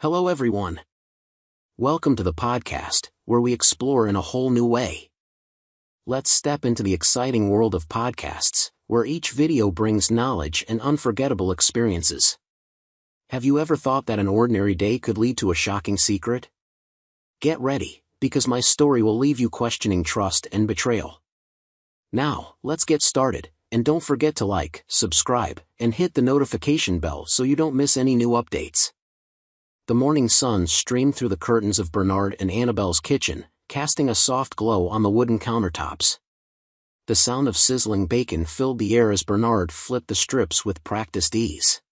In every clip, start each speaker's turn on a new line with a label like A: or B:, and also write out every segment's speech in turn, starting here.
A: Hello everyone. Welcome to the podcast, where we explore in a whole new way. Let's step into the exciting world of podcasts, where each video brings knowledge and unforgettable experiences. Have you ever thought that an ordinary day could lead to a shocking secret? Get ready, because my story will leave you questioning trust and betrayal. Now, let's get started, and don't forget to like, subscribe, and hit the notification bell so you don't miss any new updates. The morning sun streamed through the curtains of Bernard and Annabelle's kitchen, casting a soft glow on the wooden countertops. The sound of sizzling bacon filled the air as Bernard flipped the strips with practiced ease.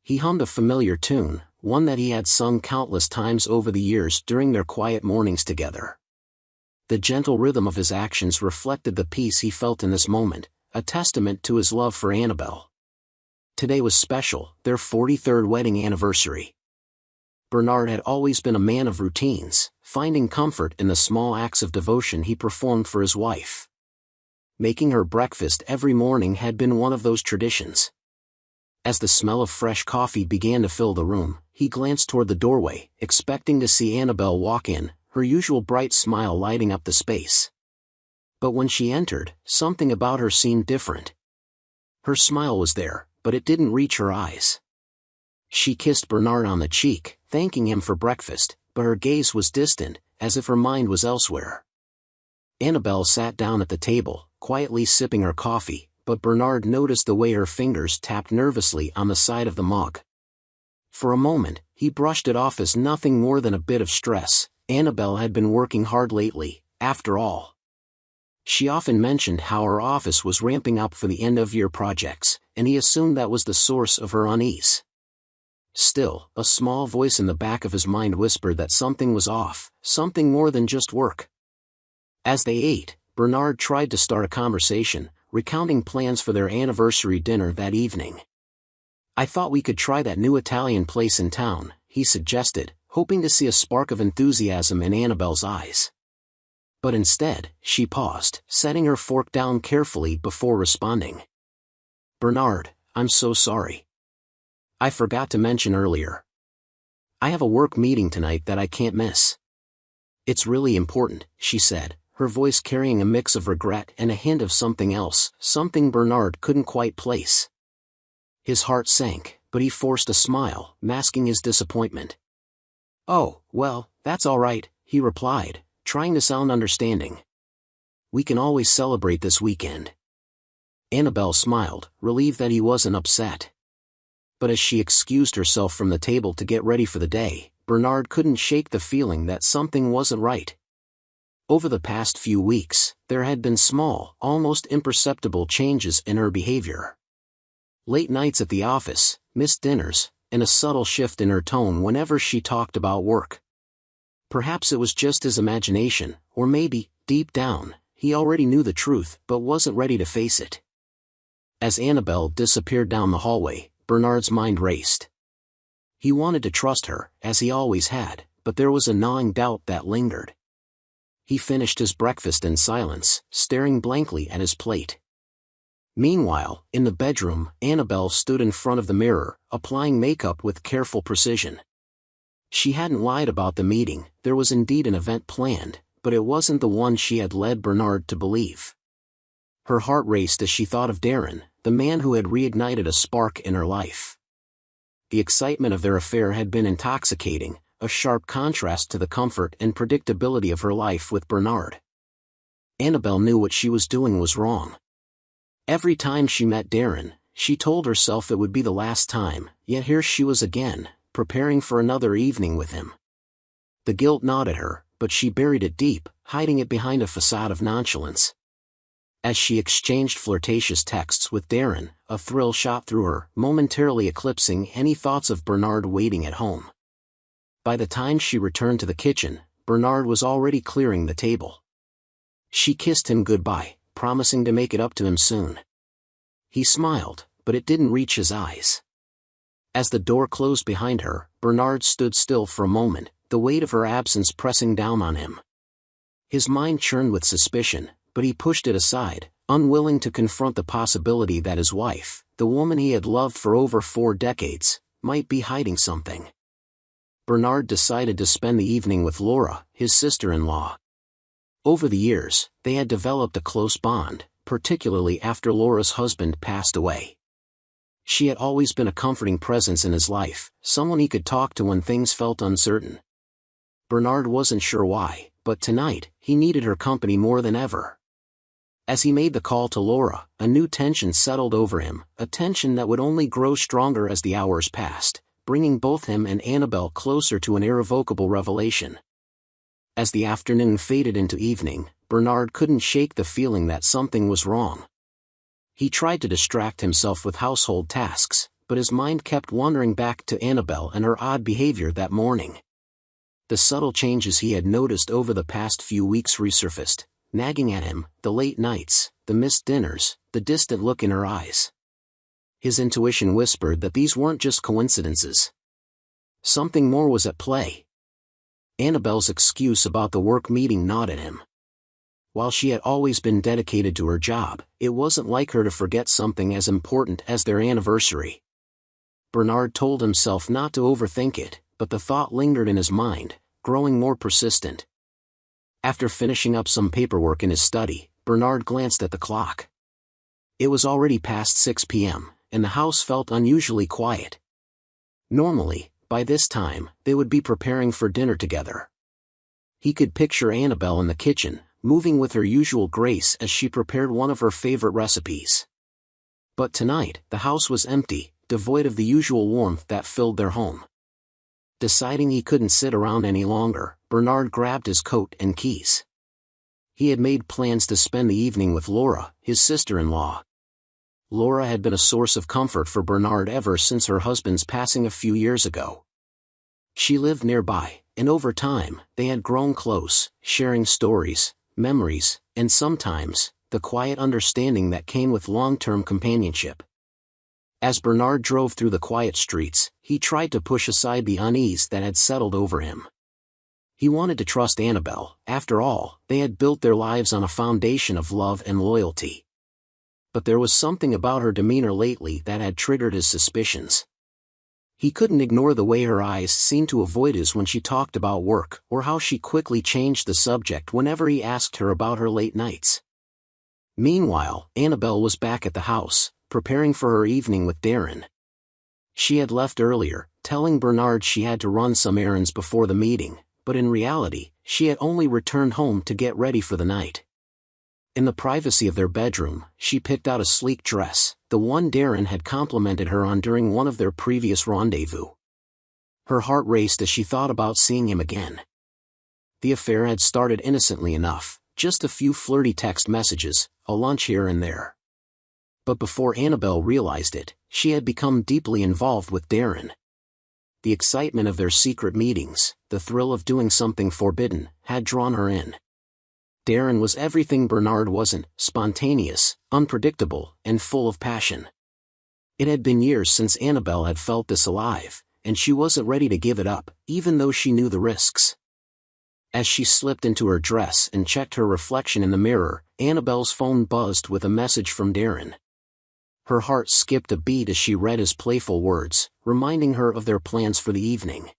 A: He hummed a familiar tune, one that he had sung countless times over the years during their quiet mornings together. The gentle rhythm of his actions reflected the peace he felt in this moment, a testament to his love for Annabelle. Today was special, their 43rd wedding anniversary. Bernard had always been a man of routines, finding comfort in the small acts of devotion he performed for his wife. Making her breakfast every morning had been one of those traditions. As the smell of fresh coffee began to fill the room, he glanced toward the doorway, expecting to see Annabelle walk in, her usual bright smile lighting up the space. But when she entered, something about her seemed different. Her smile was there, but it didn't reach her eyes. She kissed Bernard on the cheek, thanking him for breakfast, but her gaze was distant, as if her mind was elsewhere. Annabelle sat down at the table, quietly sipping her coffee, but Bernard noticed the way her fingers tapped nervously on the side of the mug. For a moment, he brushed it off as nothing more than a bit of stress. Annabelle had been working hard lately, after all. She often mentioned how her office was ramping up for the end-of-year projects, and he assumed that was the source of her unease. Still, a small voice in the back of his mind whispered that something was off, something more than just work. As they ate, Bernard tried to start a conversation, recounting plans for their anniversary dinner that evening. "I thought we could try that new Italian place in town," he suggested, hoping to see a spark of enthusiasm in Annabelle's eyes. But instead, she paused, setting her fork down carefully before responding. "Bernard, I'm so sorry. I forgot to mention earlier. I have a work meeting tonight that I can't miss." "It's really important," she said, her voice carrying a mix of regret and a hint of something else, something Bernard couldn't quite place. His heart sank, but he forced a smile, masking his disappointment. "Oh, well, that's all right," he replied, trying to sound understanding. "We can always celebrate this weekend." Annabelle smiled, relieved that he wasn't upset. But as she excused herself from the table to get ready for the day, Bernard couldn't shake the feeling that something wasn't right. Over the past few weeks, there had been small, almost imperceptible changes in her behavior. Late nights at the office, missed dinners, and a subtle shift in her tone whenever she talked about work. Perhaps it was just his imagination, or maybe, deep down, he already knew the truth but wasn't ready to face it. As Annabelle disappeared down the hallway, Bernard's mind raced. He wanted to trust her, as he always had, but there was a gnawing doubt that lingered. He finished his breakfast in silence, staring blankly at his plate. Meanwhile, in the bedroom, Annabelle stood in front of the mirror, applying makeup with careful precision. She hadn't lied about the meeting, there was indeed an event planned, but it wasn't the one she had led Bernard to believe. Her heart raced as she thought of Darren, the man who had reignited a spark in her life. The excitement of their affair had been intoxicating, a sharp contrast to the comfort and predictability of her life with Bernard. Annabelle knew what she was doing was wrong. Every time she met Darren, she told herself it would be the last time, yet here she was again, preparing for another evening with him. The guilt gnawed at her, but she buried it deep, hiding it behind a facade of nonchalance. As she exchanged flirtatious texts with Darren, a thrill shot through her, momentarily eclipsing any thoughts of Bernard waiting at home. By the time she returned to the kitchen, Bernard was already clearing the table. She kissed him goodbye, promising to make it up to him soon. He smiled, but it didn't reach his eyes. As the door closed behind her, Bernard stood still for a moment, the weight of her absence pressing down on him. His mind churned with suspicion, but he pushed it aside, unwilling to confront the possibility that his wife, the woman he had loved for over 4 decades, might be hiding something. Bernard decided to spend the evening with Laura, his sister-in-law. Over the years, they had developed a close bond, particularly after Laura's husband passed away. She had always been a comforting presence in his life, someone he could talk to when things felt uncertain. Bernard wasn't sure why, but tonight, he needed her company more than ever. As he made the call to Laura, a new tension settled over him, a tension that would only grow stronger as the hours passed, bringing both him and Annabelle closer to an irrevocable revelation. As the afternoon faded into evening, Bernard couldn't shake the feeling that something was wrong. He tried to distract himself with household tasks, but his mind kept wandering back to Annabelle and her odd behavior that morning. The subtle changes he had noticed over the past few weeks resurfaced, nagging at him, the late nights, the missed dinners, the distant look in her eyes. His intuition whispered that these weren't just coincidences. Something more was at play. Annabelle's excuse about the work meeting gnawed at him. While she had always been dedicated to her job, it wasn't like her to forget something as important as their anniversary. Bernard told himself not to overthink it, but the thought lingered in his mind, growing more persistent. After finishing up some paperwork in his study, Bernard glanced at the clock. It was already past 6 p.m., and the house felt unusually quiet. Normally, by this time, they would be preparing for dinner together. He could picture Annabelle in the kitchen, moving with her usual grace as she prepared one of her favorite recipes. But tonight, the house was empty, devoid of the usual warmth that filled their home. Deciding he couldn't sit around any longer, Bernard grabbed his coat and keys. He had made plans to spend the evening with Laura, his sister-in-law. Laura had been a source of comfort for Bernard ever since her husband's passing a few years ago. She lived nearby, and over time, they had grown close, sharing stories, memories, and sometimes, the quiet understanding that came with long-term companionship. As Bernard drove through the quiet streets, he tried to push aside the unease that had settled over him. He wanted to trust Annabelle. After all, they had built their lives on a foundation of love and loyalty. But there was something about her demeanor lately that had triggered his suspicions. He couldn't ignore the way her eyes seemed to avoid his when she talked about work, or how she quickly changed the subject whenever he asked her about her late nights. Meanwhile, Annabelle was back at the house, preparing for her evening with Darren. She had left earlier, telling Bernard she had to run some errands before the meeting, but in reality, she had only returned home to get ready for the night. In the privacy of their bedroom, she picked out a sleek dress, the one Darren had complimented her on during one of their previous rendezvous. Her heart raced as she thought about seeing him again. The affair had started innocently enough, just a few flirty text messages, a lunch here and there. But before Annabelle realized it, she had become deeply involved with Darren. The excitement of their secret meetings, the thrill of doing something forbidden, had drawn her in. Darren was everything Bernard wasn't: spontaneous, unpredictable, and full of passion. It had been years since Annabelle had felt this alive, and she wasn't ready to give it up, even though she knew the risks. As she slipped into her dress and checked her reflection in the mirror, Annabelle's phone buzzed with a message from Darren. Her heart skipped a beat as she read his playful words, reminding her of their plans for the evening.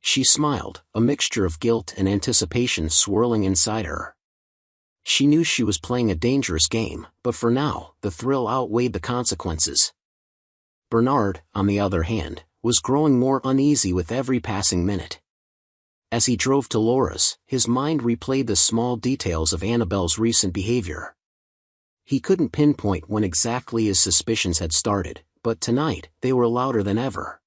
A: She smiled, a mixture of guilt and anticipation swirling inside her. She knew she was playing a dangerous game, but for now, the thrill outweighed the consequences. Bernard, on the other hand, was growing more uneasy with every passing minute. As he drove to Laura's, his mind replayed the small details of Annabelle's recent behavior. He couldn't pinpoint when exactly his suspicions had started, but tonight, they were louder than ever.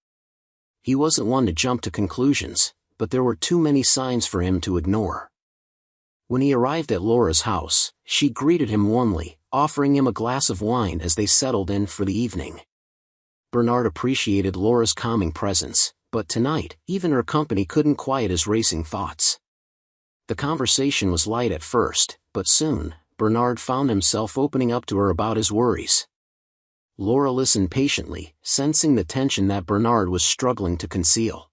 A: He wasn't one to jump to conclusions, but there were too many signs for him to ignore. When he arrived at Laura's house, she greeted him warmly, offering him a glass of wine as they settled in for the evening. Bernard appreciated Laura's calming presence, but tonight, even her company couldn't quiet his racing thoughts. The conversation was light at first, but soon, Bernard found himself opening up to her about his worries. Laura listened patiently, sensing the tension that Bernard was struggling to conceal.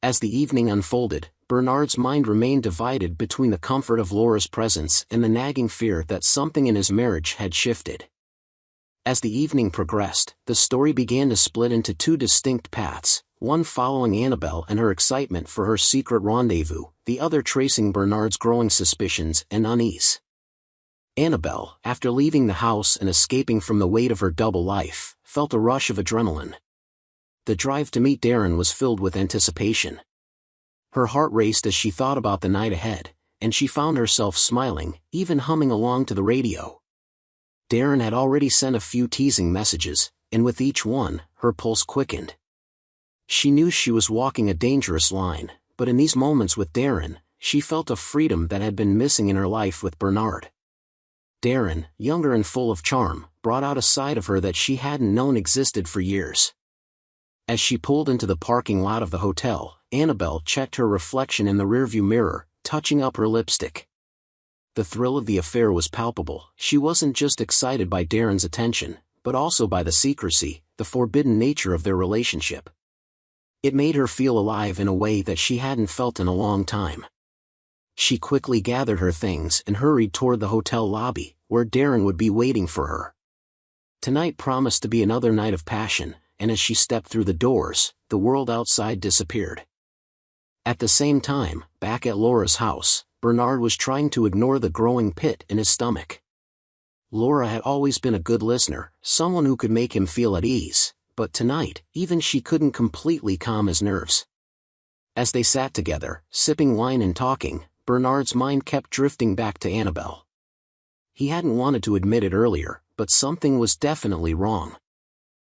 A: As the evening unfolded, Bernard's mind remained divided between the comfort of Laura's presence and the nagging fear that something in his marriage had shifted. As the evening progressed, the story began to split into two distinct paths, one following Annabelle and her excitement for her secret rendezvous, the other tracing Bernard's growing suspicions and unease. Annabelle, after leaving the house and escaping from the weight of her double life, felt a rush of adrenaline. The drive to meet Darren was filled with anticipation. Her heart raced as she thought about the night ahead, and she found herself smiling, even humming along to the radio. Darren had already sent a few teasing messages, and with each one, her pulse quickened. She knew she was walking a dangerous line, but in these moments with Darren, she felt a freedom that had been missing in her life with Bernard. Darren, younger and full of charm, brought out a side of her that she hadn't known existed for years. As she pulled into the parking lot of the hotel, Annabelle checked her reflection in the rearview mirror, touching up her lipstick. The thrill of the affair was palpable. She wasn't just excited by Darren's attention, but also by the secrecy, the forbidden nature of their relationship. It made her feel alive in a way that she hadn't felt in a long time. She quickly gathered her things and hurried toward the hotel lobby, where Darren would be waiting for her. Tonight promised to be another night of passion, and as she stepped through the doors, the world outside disappeared. At the same time, back at Laura's house, Bernard was trying to ignore the growing pit in his stomach. Laura had always been a good listener, someone who could make him feel at ease, but tonight, even she couldn't completely calm his nerves. As they sat together, sipping wine and talking, Bernard's mind kept drifting back to Annabelle. He hadn't wanted to admit it earlier, but something was definitely wrong.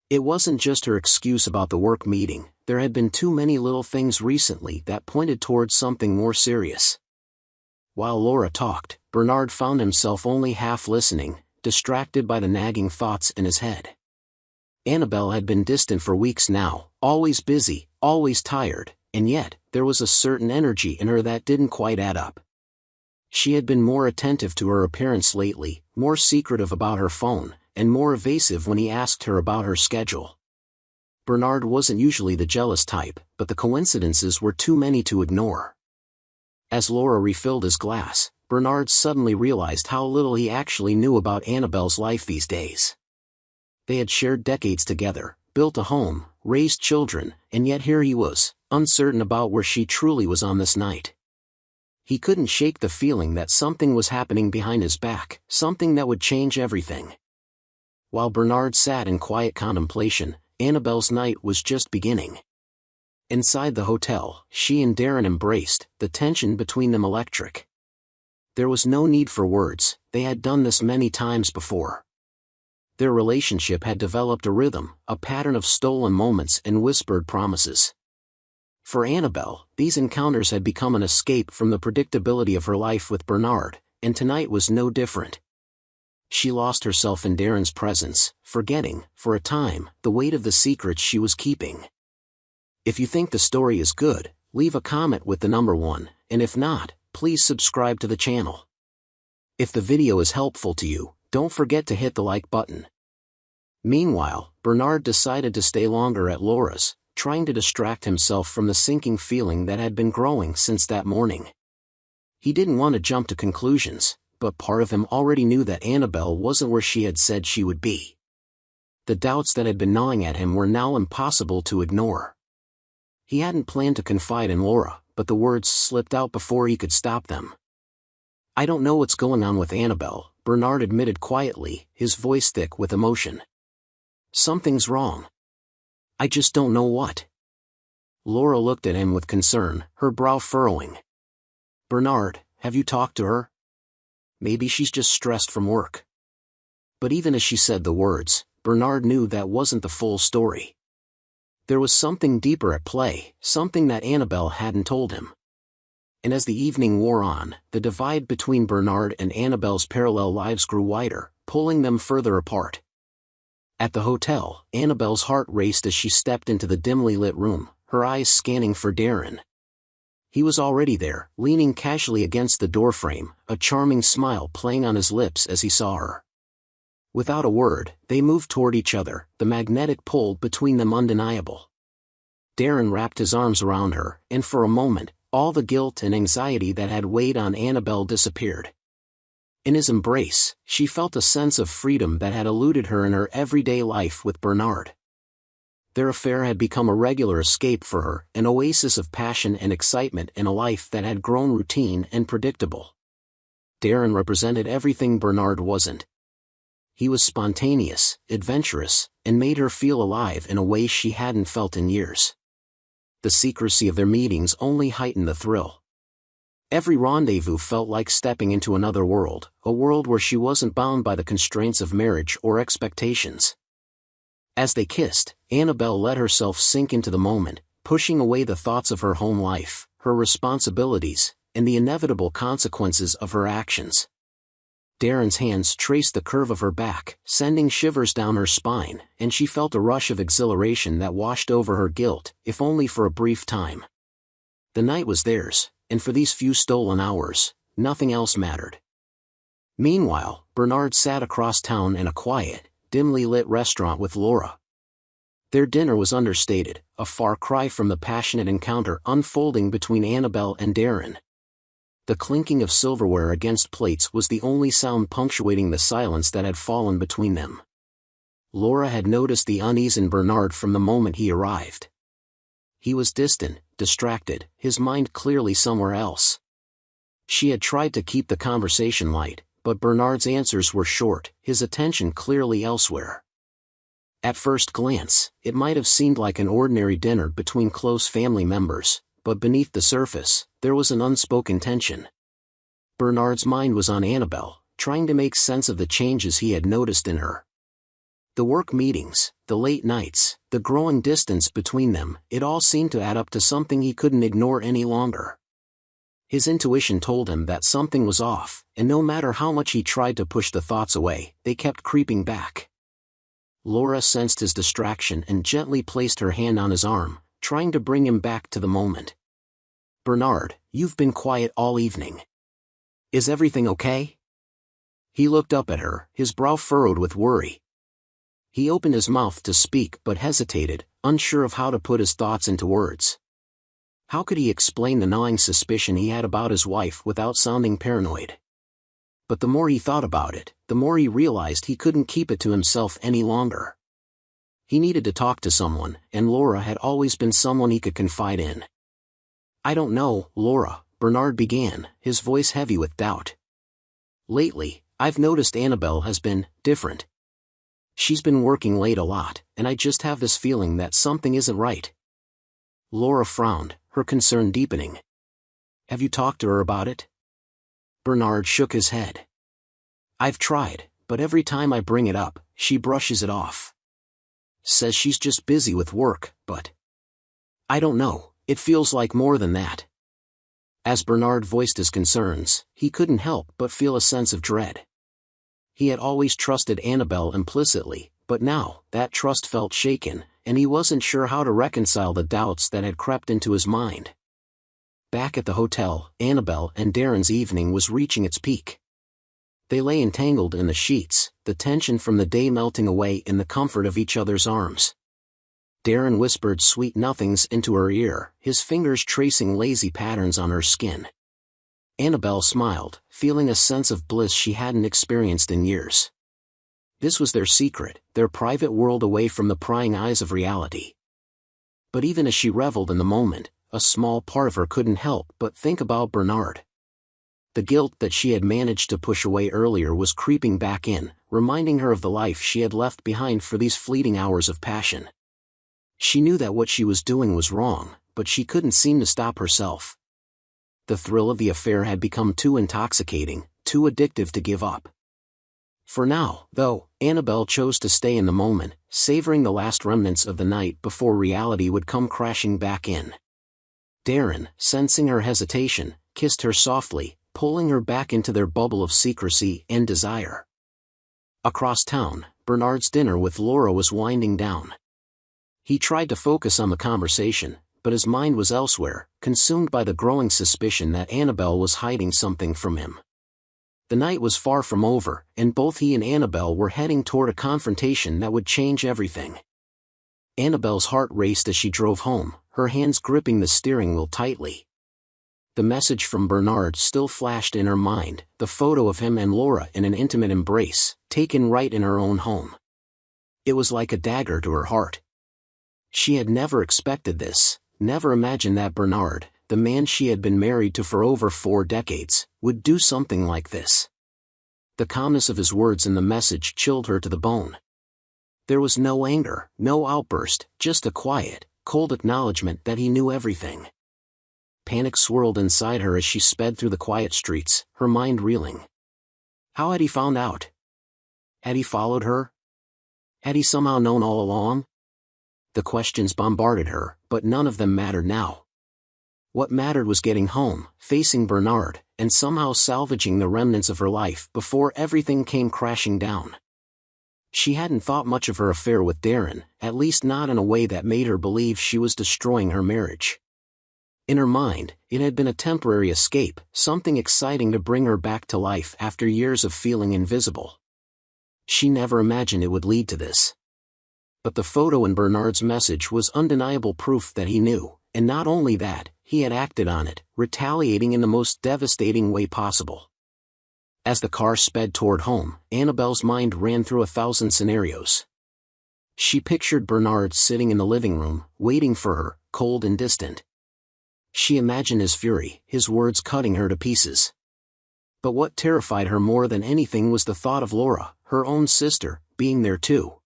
A: It wasn't just her excuse about the work meeting, there had been too many little things recently that pointed towards something more serious. While Laura talked, Bernard found himself only half listening, distracted by the nagging thoughts in his head. Annabelle had been distant for weeks now, always busy, always tired, and yet, there was a certain energy in her that didn't quite add up. She had been more attentive to her appearance lately, more secretive about her phone, and more evasive when he asked her about her schedule. Bernard wasn't usually the jealous type, but the coincidences were too many to ignore. As Laura refilled his glass, Bernard suddenly realized how little he actually knew about Annabelle's life these days. They had shared decades together, built a home, raised children, and yet here he was, uncertain about where she truly was on this night. He couldn't shake the feeling that something was happening behind his back, something that would change everything. While Bernard sat in quiet contemplation, Annabelle's night was just beginning. Inside the hotel, she and Darren embraced, the tension between them electric. There was no need for words, they had done this many times before. Their relationship had developed a rhythm, a pattern of stolen moments and whispered promises. For Annabelle, these encounters had become an escape from the predictability of her life with Bernard, and tonight was no different. She lost herself in Darren's presence, forgetting, for a time, the weight of the secrets she was keeping. If you think the story is good, leave a comment with the number 1, and if not, please subscribe to the channel. If the video is helpful to you, don't forget to hit the like button. Meanwhile, Bernard decided to stay longer at Laura's, trying to distract himself from the sinking feeling that had been growing since that morning. He didn't want to jump to conclusions, but part of him already knew that Annabelle wasn't where she had said she would be. The doubts that had been gnawing at him were now impossible to ignore. He hadn't planned to confide in Laura, but the words slipped out before he could stop them. "I don't know what's going on with Annabelle," Bernard admitted quietly, his voice thick with emotion. "Something's wrong. I just don't know what." Laura looked at him with concern, her brow furrowing. "Bernard, have you talked to her? Maybe she's just stressed from work." But even as she said the words, Bernard knew that wasn't the full story. There was something deeper at play, something that Annabelle hadn't told him. And as the evening wore on, the divide between Bernard and Annabelle's parallel lives grew wider, pulling them further apart. At the hotel, Annabelle's heart raced as she stepped into the dimly lit room, her eyes scanning for Darren. He was already there, leaning casually against the doorframe, a charming smile playing on his lips as he saw her. Without a word, they moved toward each other, the magnetic pull between them undeniable. Darren wrapped his arms around her, and for a moment, all the guilt and anxiety that had weighed on Annabelle disappeared. In his embrace, she felt a sense of freedom that had eluded her in her everyday life with Bernard. Their affair had become a regular escape for her, an oasis of passion and excitement in a life that had grown routine and predictable. Darren represented everything Bernard wasn't. He was spontaneous, adventurous, and made her feel alive in a way she hadn't felt in years. The secrecy of their meetings only heightened the thrill. Every rendezvous felt like stepping into another world, a world where she wasn't bound by the constraints of marriage or expectations. As they kissed, Annabelle let herself sink into the moment, pushing away the thoughts of her home life, her responsibilities, and the inevitable consequences of her actions. Darren's hands traced the curve of her back, sending shivers down her spine, and she felt a rush of exhilaration that washed over her guilt, if only for a brief time. The night was theirs, and for these few stolen hours, nothing else mattered. Meanwhile, Bernard sat across town in a quiet, dimly lit restaurant with Laura. Their dinner was understated, a far cry from the passionate encounter unfolding between Annabelle and Darren. The clinking of silverware against plates was the only sound punctuating the silence that had fallen between them. Laura had noticed the unease in Bernard from the moment he arrived. He was distant, distracted, his mind clearly somewhere else. She had tried to keep the conversation light, but Bernard's answers were short, his attention clearly elsewhere. At first glance, it might have seemed like an ordinary dinner between close family members, but beneath the surface, there was an unspoken tension. Bernard's mind was on Annabelle, trying to make sense of the changes he had noticed in her. The work meetings, the late nights, the growing distance between them, it all seemed to add up to something he couldn't ignore any longer. His intuition told him that something was off, and no matter how much he tried to push the thoughts away, they kept creeping back. Laura sensed his distraction and gently placed her hand on his arm, trying to bring him back to the moment. "Bernard, you've been quiet all evening. Is everything okay?" He looked up at her, his brow furrowed with worry. He opened his mouth to speak but hesitated, unsure of how to put his thoughts into words. How could he explain the gnawing suspicion he had about his wife without sounding paranoid? But the more he thought about it, the more he realized he couldn't keep it to himself any longer. He needed to talk to someone, and Laura had always been someone he could confide in. "I don't know, Laura," Bernard began, his voice heavy with doubt. "Lately, I've noticed Annabelle has been different. She's been working late a lot, and I just have this feeling that something isn't right." Laura frowned, her concern deepening. "Have you talked to her about it?" Bernard shook his head. "I've tried, but every time I bring it up, she brushes it off. Says she's just busy with work, but I don't know, it feels like more than that." As Bernard voiced his concerns, he couldn't help but feel a sense of dread. He had always trusted Annabelle implicitly, but now, that trust felt shaken, and he wasn't sure how to reconcile the doubts that had crept into his mind. Back at the hotel, Annabelle and Darren's evening was reaching its peak. They lay entangled in the sheets, the tension from the day melting away in the comfort of each other's arms. Darren whispered sweet nothings into her ear, his fingers tracing lazy patterns on her skin. Annabelle smiled, feeling a sense of bliss she hadn't experienced in years. This was their secret, their private world away from the prying eyes of reality. But even as she reveled in the moment, a small part of her couldn't help but think about Bernard. The guilt that she had managed to push away earlier was creeping back in, reminding her of the life she had left behind for these fleeting hours of passion. She knew that what she was doing was wrong, but she couldn't seem to stop herself. The thrill of the affair had become too intoxicating, too addictive to give up. For now, though, Annabelle chose to stay in the moment, savoring the last remnants of the night before reality would come crashing back in. Darren, sensing her hesitation, kissed her softly, pulling her back into their bubble of secrecy and desire. Across town, Bernard's dinner with Laura was winding down. He tried to focus on the conversation, but his mind was elsewhere, consumed by the growing suspicion that Annabelle was hiding something from him. The night was far from over, and both he and Annabelle were heading toward a confrontation that would change everything. Annabelle's heart raced as she drove home, her hands gripping the steering wheel tightly. The message from Bernard still flashed in her mind, the photo of him and Laura in an intimate embrace, taken right in her own home. It was like a dagger to her heart. She had never expected this, never imagined that Bernard, the man she had been married to for over 4 decades, would do something like this. The calmness of his words and the message chilled her to the bone. There was no anger, no outburst, just a quiet, cold acknowledgement that he knew everything. Panic swirled inside her as she sped through the quiet streets, her mind reeling. How had he found out? Had he followed her? Had he somehow known all along? The questions bombarded her, but none of them mattered now. What mattered was getting home, facing Bernard, and somehow salvaging the remnants of her life before everything came crashing down. She hadn't thought much of her affair with Darren, at least not in a way that made her believe she was destroying her marriage. In her mind, it had been a temporary escape, something exciting to bring her back to life after years of feeling invisible. She never imagined it would lead to this. But the photo in Bernard's message was undeniable proof that he knew, and not only that, he had acted on it, retaliating in the most devastating way possible. As the car sped toward home, Annabelle's mind ran through 1,000 scenarios. She pictured Bernard sitting in the living room, waiting for her, cold and distant. She imagined his fury, his words cutting her to pieces. But what terrified her more than anything was the thought of Laura, her own sister, being there too.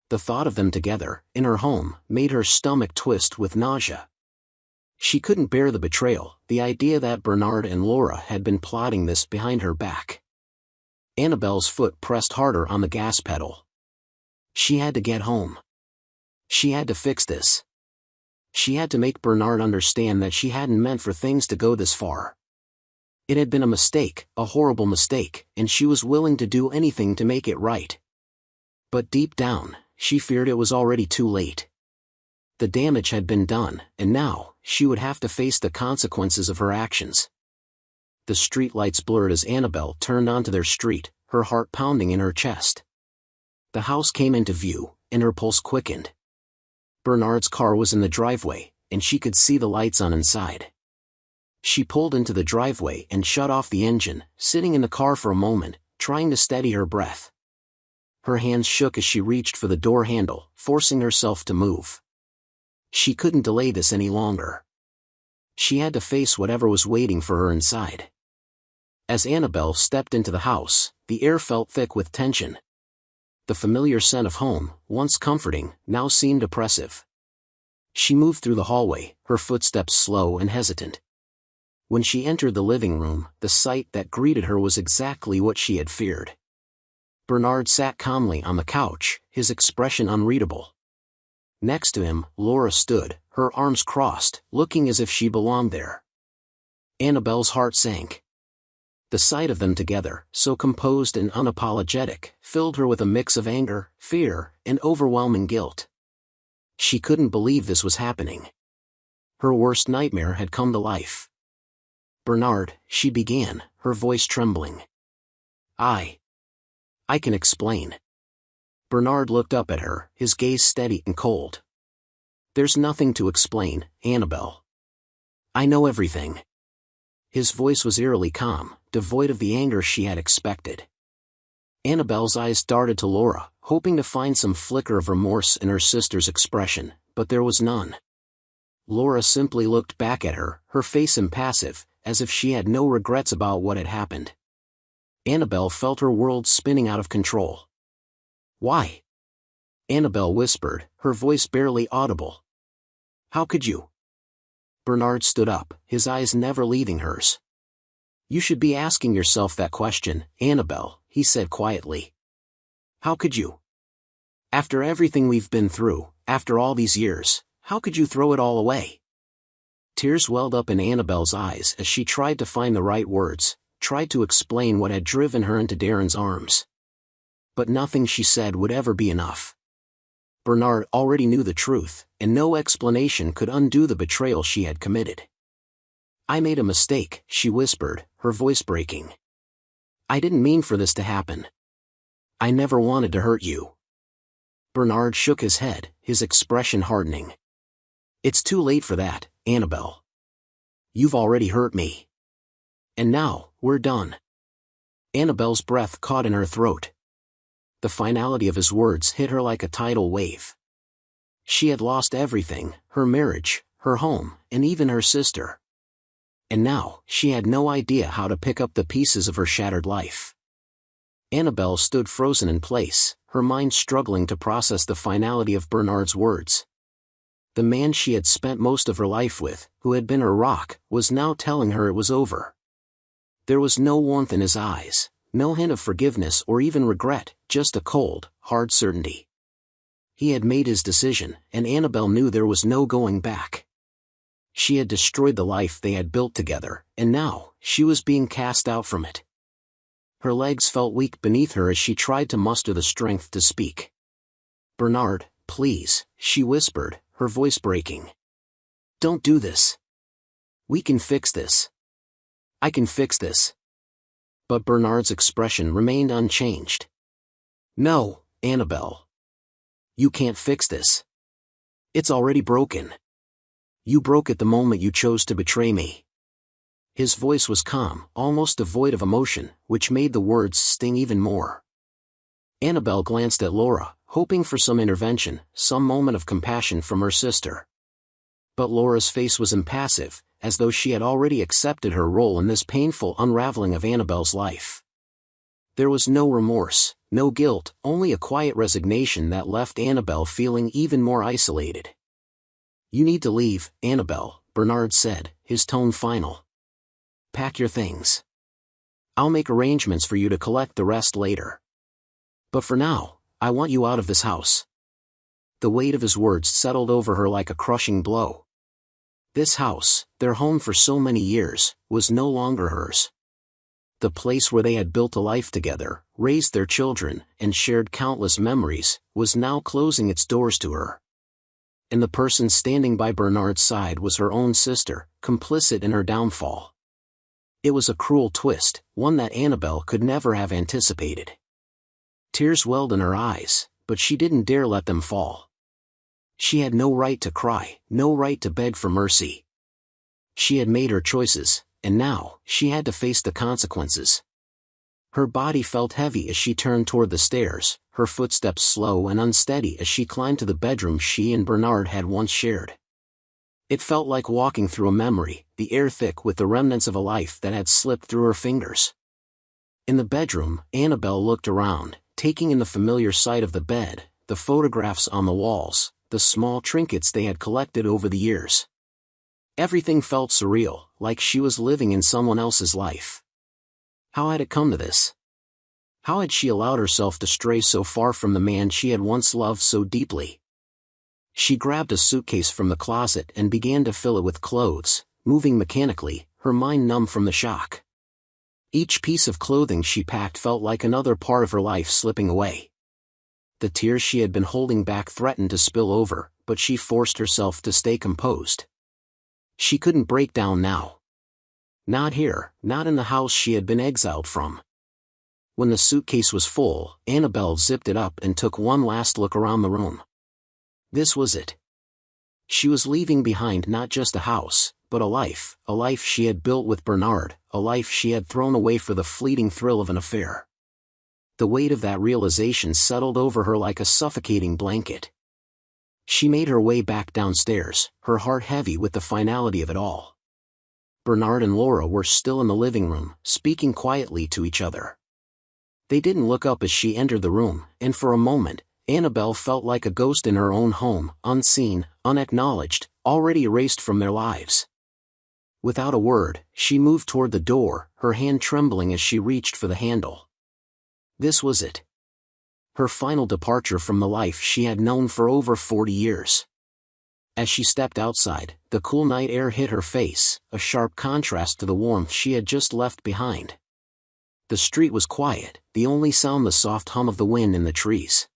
A: The thought of them together, in her home, made her stomach twist with nausea. She couldn't bear the betrayal, the idea that Bernard and Laura had been plotting this behind her back. Annabelle's foot pressed harder on the gas pedal. She had to get home. She had to fix this. She had to make Bernard understand that she hadn't meant for things to go this far. It had been a mistake, a horrible mistake, and she was willing to do anything to make it right. But deep down, she feared it was already too late. The damage had been done, and now, she would have to face the consequences of her actions. The streetlights blurred as Annabelle turned onto their street, her heart pounding in her chest. The house came into view, and her pulse quickened. Bernard's car was in the driveway, and she could see the lights on inside. She pulled into the driveway and shut off the engine, sitting in the car for a moment, trying to steady her breath. Her hands shook as she reached for the door handle, forcing herself to move. She couldn't delay this any longer. She had to face whatever was waiting for her inside. As Annabelle stepped into the house, the air felt thick with tension. The familiar scent of home, once comforting, now seemed oppressive. She moved through the hallway, her footsteps slow and hesitant. When she entered the living room, the sight that greeted her was exactly what she had feared. Bernard sat calmly on the couch, his expression unreadable. Next to him, Laura stood, her arms crossed, looking as if she belonged there. Annabelle's heart sank. The sight of them together, so composed and unapologetic, filled her with a mix of anger, fear, and overwhelming guilt. She couldn't believe this was happening. Her worst nightmare had come to life. "Bernard," she began, her voice trembling. I can explain." Bernard looked up at her, his gaze steady and cold. "There's nothing to explain, Annabelle. I know everything." His voice was eerily calm, devoid of the anger she had expected. Annabelle's eyes darted to Laura, hoping to find some flicker of remorse in her sister's expression, but there was none. Laura simply looked back at her, her face impassive, as if she had no regrets about what had happened. Annabelle felt her world spinning out of control. "Why?" Annabelle whispered, her voice barely audible. "How could you?" Bernard stood up, his eyes never leaving hers. "You should be asking yourself that question, Annabelle," he said quietly. "How could you? After everything we've been through, after all these years, how could you throw it all away?" Tears welled up in Annabelle's eyes as she tried to find the right words, tried to explain what had driven her into Darren's arms. But nothing she said would ever be enough. Bernard already knew the truth, and no explanation could undo the betrayal she had committed. "I made a mistake," she whispered, her voice breaking. "I didn't mean for this to happen. I never wanted to hurt you." Bernard shook his head, his expression hardening. "It's too late for that, Annabelle. You've already hurt me. And now, we're done." Annabelle's breath caught in her throat. The finality of his words hit her like a tidal wave. She had lost everything, her marriage, her home, and even her sister. And now, she had no idea how to pick up the pieces of her shattered life. Annabelle stood frozen in place, her mind struggling to process the finality of Bernard's words. The man she had spent most of her life with, who had been her rock, was now telling her it was over. There was no warmth in his eyes, no hint of forgiveness or even regret, just a cold, hard certainty. He had made his decision, and Annabelle knew there was no going back. She had destroyed the life they had built together, and now, she was being cast out from it. Her legs felt weak beneath her as she tried to muster the strength to speak. "Bernard, please," she whispered, her voice breaking. "Don't do this. We can fix this. I can fix this." But Bernard's expression remained unchanged. "No, Annabelle. You can't fix this. It's already broken. You broke it the moment you chose to betray me." His voice was calm, almost devoid of emotion, which made the words sting even more. Annabelle glanced at Laura, hoping for some intervention, some moment of compassion from her sister. But Laura's face was impassive, as though she had already accepted her role in this painful unraveling of Annabelle's life. There was no remorse, no guilt, only a quiet resignation that left Annabelle feeling even more isolated. "You need to leave, Annabelle," Bernard said, his tone final. "Pack your things. I'll make arrangements for you to collect the rest later. But for now, I want you out of this house." The weight of his words settled over her like a crushing blow. This house, their home for so many years, was no longer hers. The place where they had built a life together, raised their children, and shared countless memories, was now closing its doors to her. And the person standing by Bernard's side was her own sister, complicit in her downfall. It was a cruel twist, one that Annabelle could never have anticipated. Tears welled in her eyes, but she didn't dare let them fall. She had no right to cry, no right to beg for mercy. She had made her choices, and now, she had to face the consequences. Her body felt heavy as she turned toward the stairs, her footsteps slow and unsteady as she climbed to the bedroom she and Bernard had once shared. It felt like walking through a memory, the air thick with the remnants of a life that had slipped through her fingers. In the bedroom, Annabelle looked around, taking in the familiar sight of the bed, the photographs on the walls, the small trinkets they had collected over the years. Everything felt surreal, like she was living in someone else's life. How had it come to this? How had she allowed herself to stray so far from the man she had once loved so deeply? She grabbed a suitcase from the closet and began to fill it with clothes, moving mechanically, her mind numb from the shock. Each piece of clothing she packed felt like another part of her life slipping away. The tears she had been holding back threatened to spill over, but she forced herself to stay composed. She couldn't break down now. Not here, not in the house she had been exiled from. When the suitcase was full, Annabelle zipped it up and took one last look around the room. This was it. She was leaving behind not just a house, but a life she had built with Bernard, a life she had thrown away for the fleeting thrill of an affair. The weight of that realization settled over her like a suffocating blanket. She made her way back downstairs, her heart heavy with the finality of it all. Bernard and Laura were still in the living room, speaking quietly to each other. They didn't look up as she entered the room, and for a moment, Annabelle felt like a ghost in her own home, unseen, unacknowledged, already erased from their lives. Without a word, she moved toward the door, her hand trembling as she reached for the handle. This was it. Her final departure from the life she had known for over 40 years. As she stepped outside, the cool night air hit her face, a sharp contrast to the warmth she had just left behind. The street was quiet, the only sound the soft hum of the wind in the trees.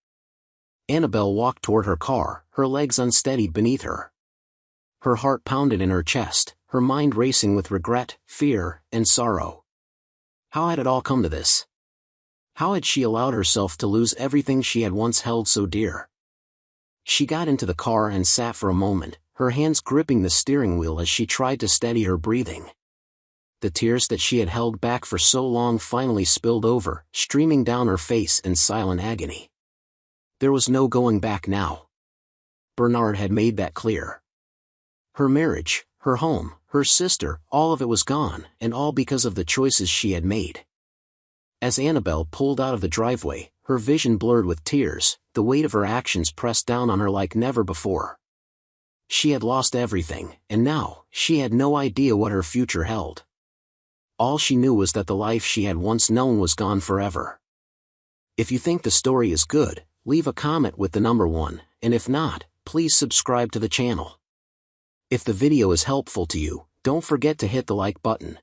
A: Annabelle walked toward her car, her legs unsteady beneath her. Her heart pounded in her chest, her mind racing with regret, fear, and sorrow. How had it all come to this? How had she allowed herself to lose everything she had once held so dear? She got into the car and sat for a moment, her hands gripping the steering wheel as she tried to steady her breathing. The tears that she had held back for so long finally spilled over, streaming down her face in silent agony. There was no going back now. Bernard had made that clear. Her marriage, her home, her sister, all of it was gone, and all because of the choices she had made. As Annabelle pulled out of the driveway, her vision blurred with tears, the weight of her actions pressed down on her like never before. She had lost everything, and now, she had no idea what her future held. All she knew was that the life she had once known was gone forever. If you think the story is good, leave a comment with the number 1, and if not, please subscribe to the channel. If the video is helpful to you, don't forget to hit the like button.